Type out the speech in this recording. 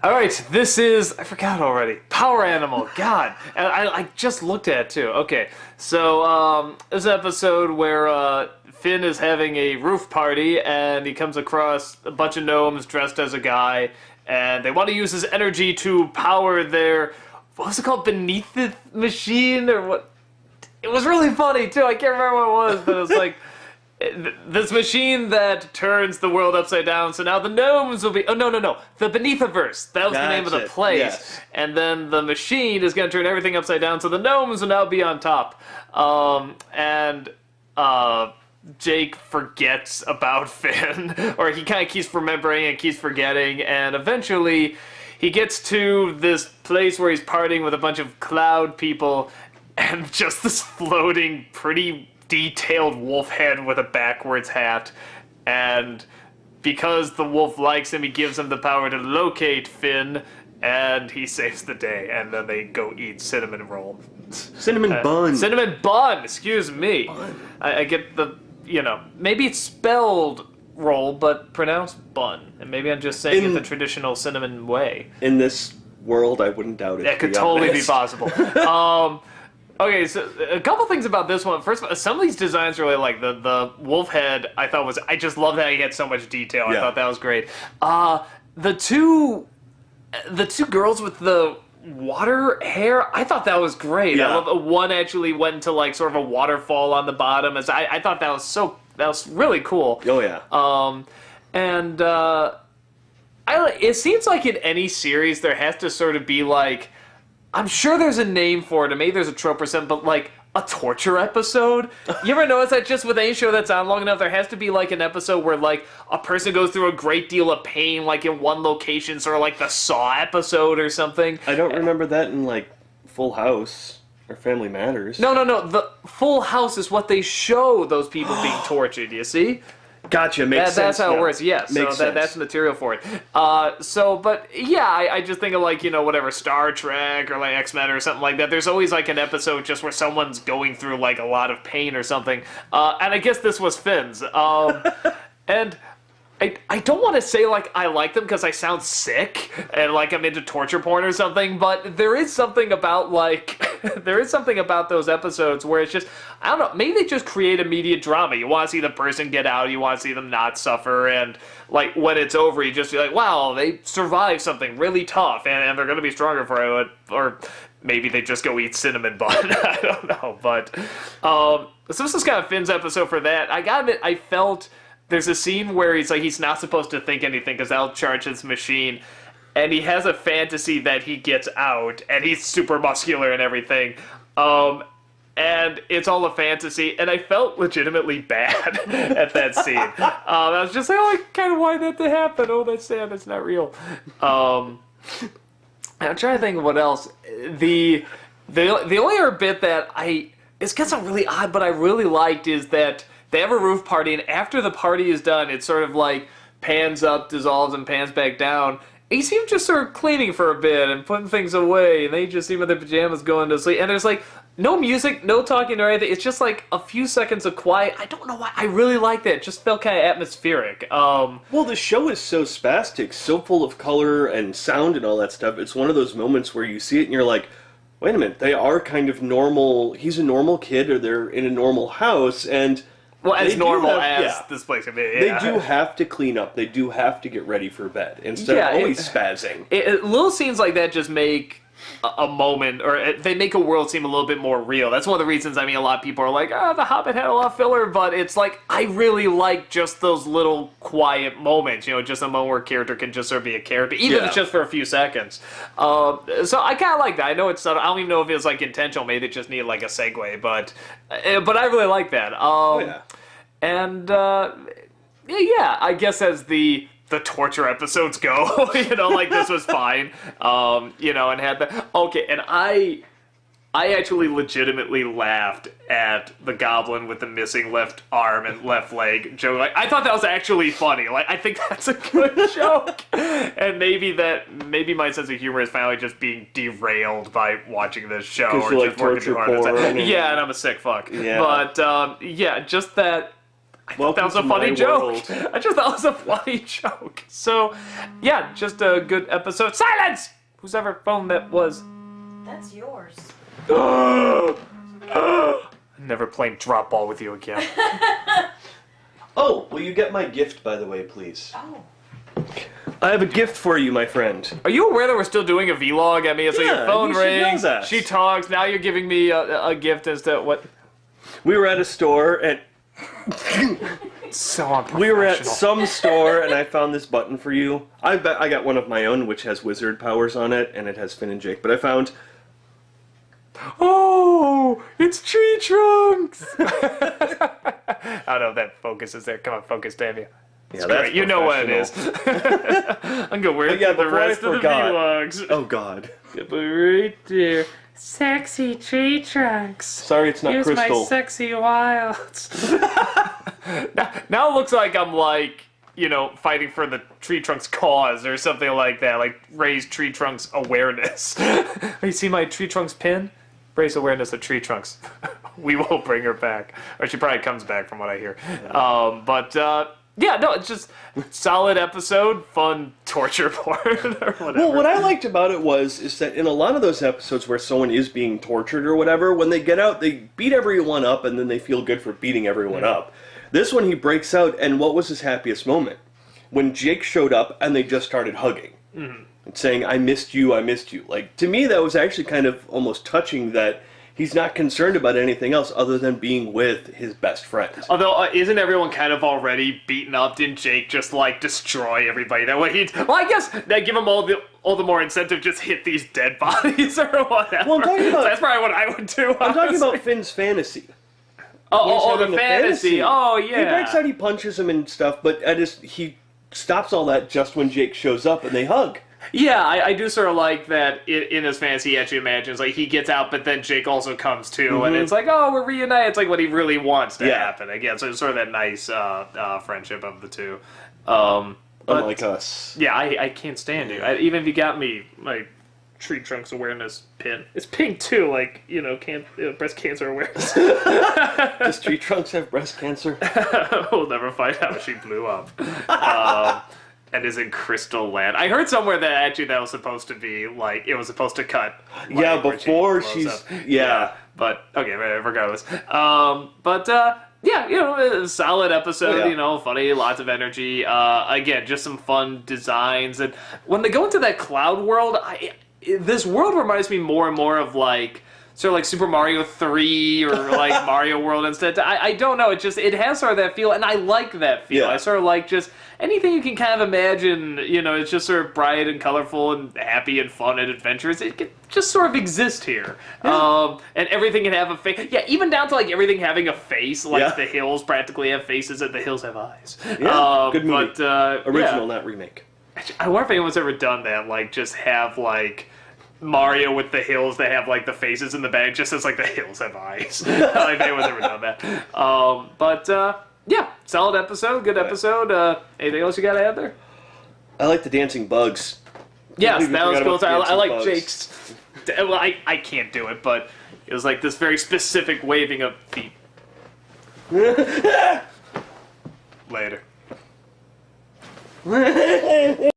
All right, this is, I forgot already, Power Animal. God, and I just looked at it too. Okay, so this is an episode where Finn is having a roof party and he comes across a bunch of gnomes dressed as a guy, and they want to use his energy to power their, what was it called, Beneath the Machine, or what? It was really funny too. I can't remember what it was, but it was like this machine that turns the world upside down. So now the gnomes will be... Oh, no. The Beneathiverse. That was the name of the place. Yes. And then the machine is going to turn everything upside down, so the gnomes will now be on top. Jake forgets about Finn, or he kind of keeps remembering and keeps forgetting, and eventually he gets to this place where he's partying with a bunch of cloud people, and just this floating, pretty detailed wolf head with a backwards hat, and because the wolf likes him, he gives him the power to locate Finn, and he saves the day, and then they go eat cinnamon roll. Cinnamon bun. Cinnamon bun, excuse me. Bun. I get the, maybe it's spelled roll, but pronounced bun, and maybe I'm just saying it the traditional cinnamon way. In this world, I wouldn't doubt it. That could totally be possible. Okay, so a couple things about this one. First of all, some of these designs really like the wolf head. I just love that he had so much detail. I thought that was great. The two girls with the water hair, I thought that was great. Yeah. I love one actually went into like sort of a waterfall on the bottom. I thought that was really cool. Oh yeah. It seems like in any series there has to sort of be like, I'm sure there's a name for it, and maybe there's a trope or something, but like a torture episode. You ever notice that just with any show that's on long enough, there has to be like an episode where like a person goes through a great deal of pain, like in one location, sort of like the Saw episode or something. I don't remember that in like Full House or Family Matters. No. The Full House is what they show those people being tortured. You see? Gotcha, makes sense. That's how now. it works, yes. Makes So sense. that's material for it. But yeah, I just think of like, whatever, Star Trek or like X-Men or something like that. There's always like an episode just where someone's going through like a lot of pain or something. And I guess this was Finn's. And I don't want to say like I like them because I sound sick and like I'm into torture porn or something, but there is something about like those episodes where it's just, I don't know, maybe they just create immediate drama. You want to see the person get out, you want to see them not suffer, and like when it's over you just feel like, wow, they survived something really tough and they're going to be stronger for it, or maybe they just go eat cinnamon bun. I don't know, but so this is kind of Finn's episode for that. I gotta admit, I felt there's a scene where he's not supposed to think anything because that'll charge his machine, and he has a fantasy that he gets out, and he's super muscular and everything, and it's all a fantasy, and I felt legitimately bad at that scene. I was just like, oh, I kind of wanted that to happen. Oh, that's sad. That's not real. I'm trying to think of what else. The only other bit that it's kind of really odd, but I really liked is that they have a roof party, and after the party is done, it sort of like pans up, dissolves, and pans back down. And you see them just sort of cleaning for a bit and putting things away, and they just see with their pajamas going to sleep. And there's like no music, no talking or anything. It's just like a few seconds of quiet. I don't know why. I really like that. It just felt kind of atmospheric. Well, the show is so spastic, so full of color and sound and all that stuff. It's one of those moments where you see it and you're like, wait a minute, they are kind of normal. He's a normal kid, or they're in a normal house, and well, as normal as yeah. this place can be. Yeah. They do have to clean up. They do have to get ready for bed instead of always spazzing. Little scenes like that just make a moment, or they make a world seem a little bit more real. That's one of the reasons, a lot of people are like, The Hobbit had a lot of filler, but it's like, I really like just those little quiet moments, just a moment where a character can just sort of be a character, even if it's just for a few seconds. So I kind of like that. I know it's not, I don't even know if it was like intentional, maybe it just needed like a segue, but I really like that. And, I guess as the torture episodes go, like this was fine, and had the, okay, and I actually legitimately laughed at the goblin with the missing left arm and left leg joke. Like, I thought that was actually funny. Like, I think that's a good joke. And maybe my sense of humor is finally just being derailed by watching this show. Or just like working too hard. torture porn. Yeah, and I'm a sick fuck. Yeah. But, just that, Welcome That was a to funny my joke. world. I just thought it was a funny joke. So, yeah, just a good episode. Silence! Whose ever phone that was. That's yours. Never playing drop ball with you again. Oh, will you get my gift, by the way, please? Oh. I have a gift for you, my friend. Are you aware that we're still doing a vlog? I mean, it's like Yeah, your phone you should know rings, that. she talks, now you're giving me a gift as to what? We were at a store, and So unprofessional. we were at some store, and I found this button for you. I got one of my own, which has wizard powers on it, and it has Finn and Jake. But I found... Oh, it's Tree Trunks! I don't know if that focus is there. Come on, focus, damn you. Yeah, It's that's great. You know what it is. professional. I'm gonna wear it yeah, for the before I rest of the forgot. vlogs. Oh, God. But right there. Sexy Tree Trunks. Sorry, it's not Here's crystal. my sexy wilds. now it looks like I'm like, you know, fighting for the Tree Trunks cause or something like that. Like, raise Tree Trunks awareness. You see my Tree Trunks pin? Raise awareness of Tree Trunks. We will bring her back. Or she probably comes back from what I hear. Yeah, no, it's just solid episode, fun torture porn or whatever. Well, what I liked about it is that in a lot of those episodes where someone is being tortured or whatever, when they get out, they beat everyone up and then they feel good for beating everyone up. This one, he breaks out, and what was his happiest moment? When Jake showed up and they just started hugging. And saying, I missed you, I missed you. Like, to me, that was actually kind of almost touching that he's not concerned about anything else other than being with his best friend. Although, isn't everyone kind of already beaten up? Didn't Jake just, like, destroy everybody? That way well, I guess that give him all the more incentive, just hit these dead bodies or whatever. Well, I'm talking about- That's probably what I would do, I'm talking honestly. about Finn's fantasy. Oh, the having a fantasy. Oh, yeah. He breaks out, he punches him and stuff, but he stops all that just when Jake shows up and they hug. Yeah, I do sort of like that in his fantasy he actually imagines, like, he gets out, but then Jake also comes too, and it's like, oh, we're reunited. It's like what he really wants to happen again. So it's sort of that nice friendship of the two. But, Unlike us. yeah, I can't stand you. Even if you got me my Tree Trunks awareness pin. It's pink too, like, you know, breast cancer awareness. Does Tree Trunks have breast cancer? We'll never find out. She blew up. And is in Crystal Land. I heard somewhere that actually that was supposed to be, like, it was supposed to cut. Like, Yeah, where before blows she's... up. Yeah. But, okay, regardless. Yeah, you know, a solid episode, Oh, yeah. you know, funny, lots of energy. Again, just some fun designs. And when they go into that cloud world, this world reminds me more and more of, like, sort of like Super Mario 3 or like Mario World instead. I don't know, it has sort of that feel, and I like that feel. Yeah. I sort of like just anything you can kind of imagine, you know, it's just sort of bright and colorful and happy and fun and adventurous. It can just sort of exist here. And everything can have a face. Yeah, even down to like everything having a face, like Yeah. the hills practically have faces and the hills have eyes. Yeah, good movie. But, Original, yeah. not remake. I wonder if anyone's ever done that, like just have like Mario with the hills that have like the faces in the back, just as like the hills have eyes. I don't know if anyone's ever done that. Yeah, solid episode, good episode. Anything else you got to add there? I like the dancing bugs. Yes, Completely that was forgot cool. about the I dancing like bugs. Jake's. Well, I can't do it, but it was like this very specific waving of feet. Later.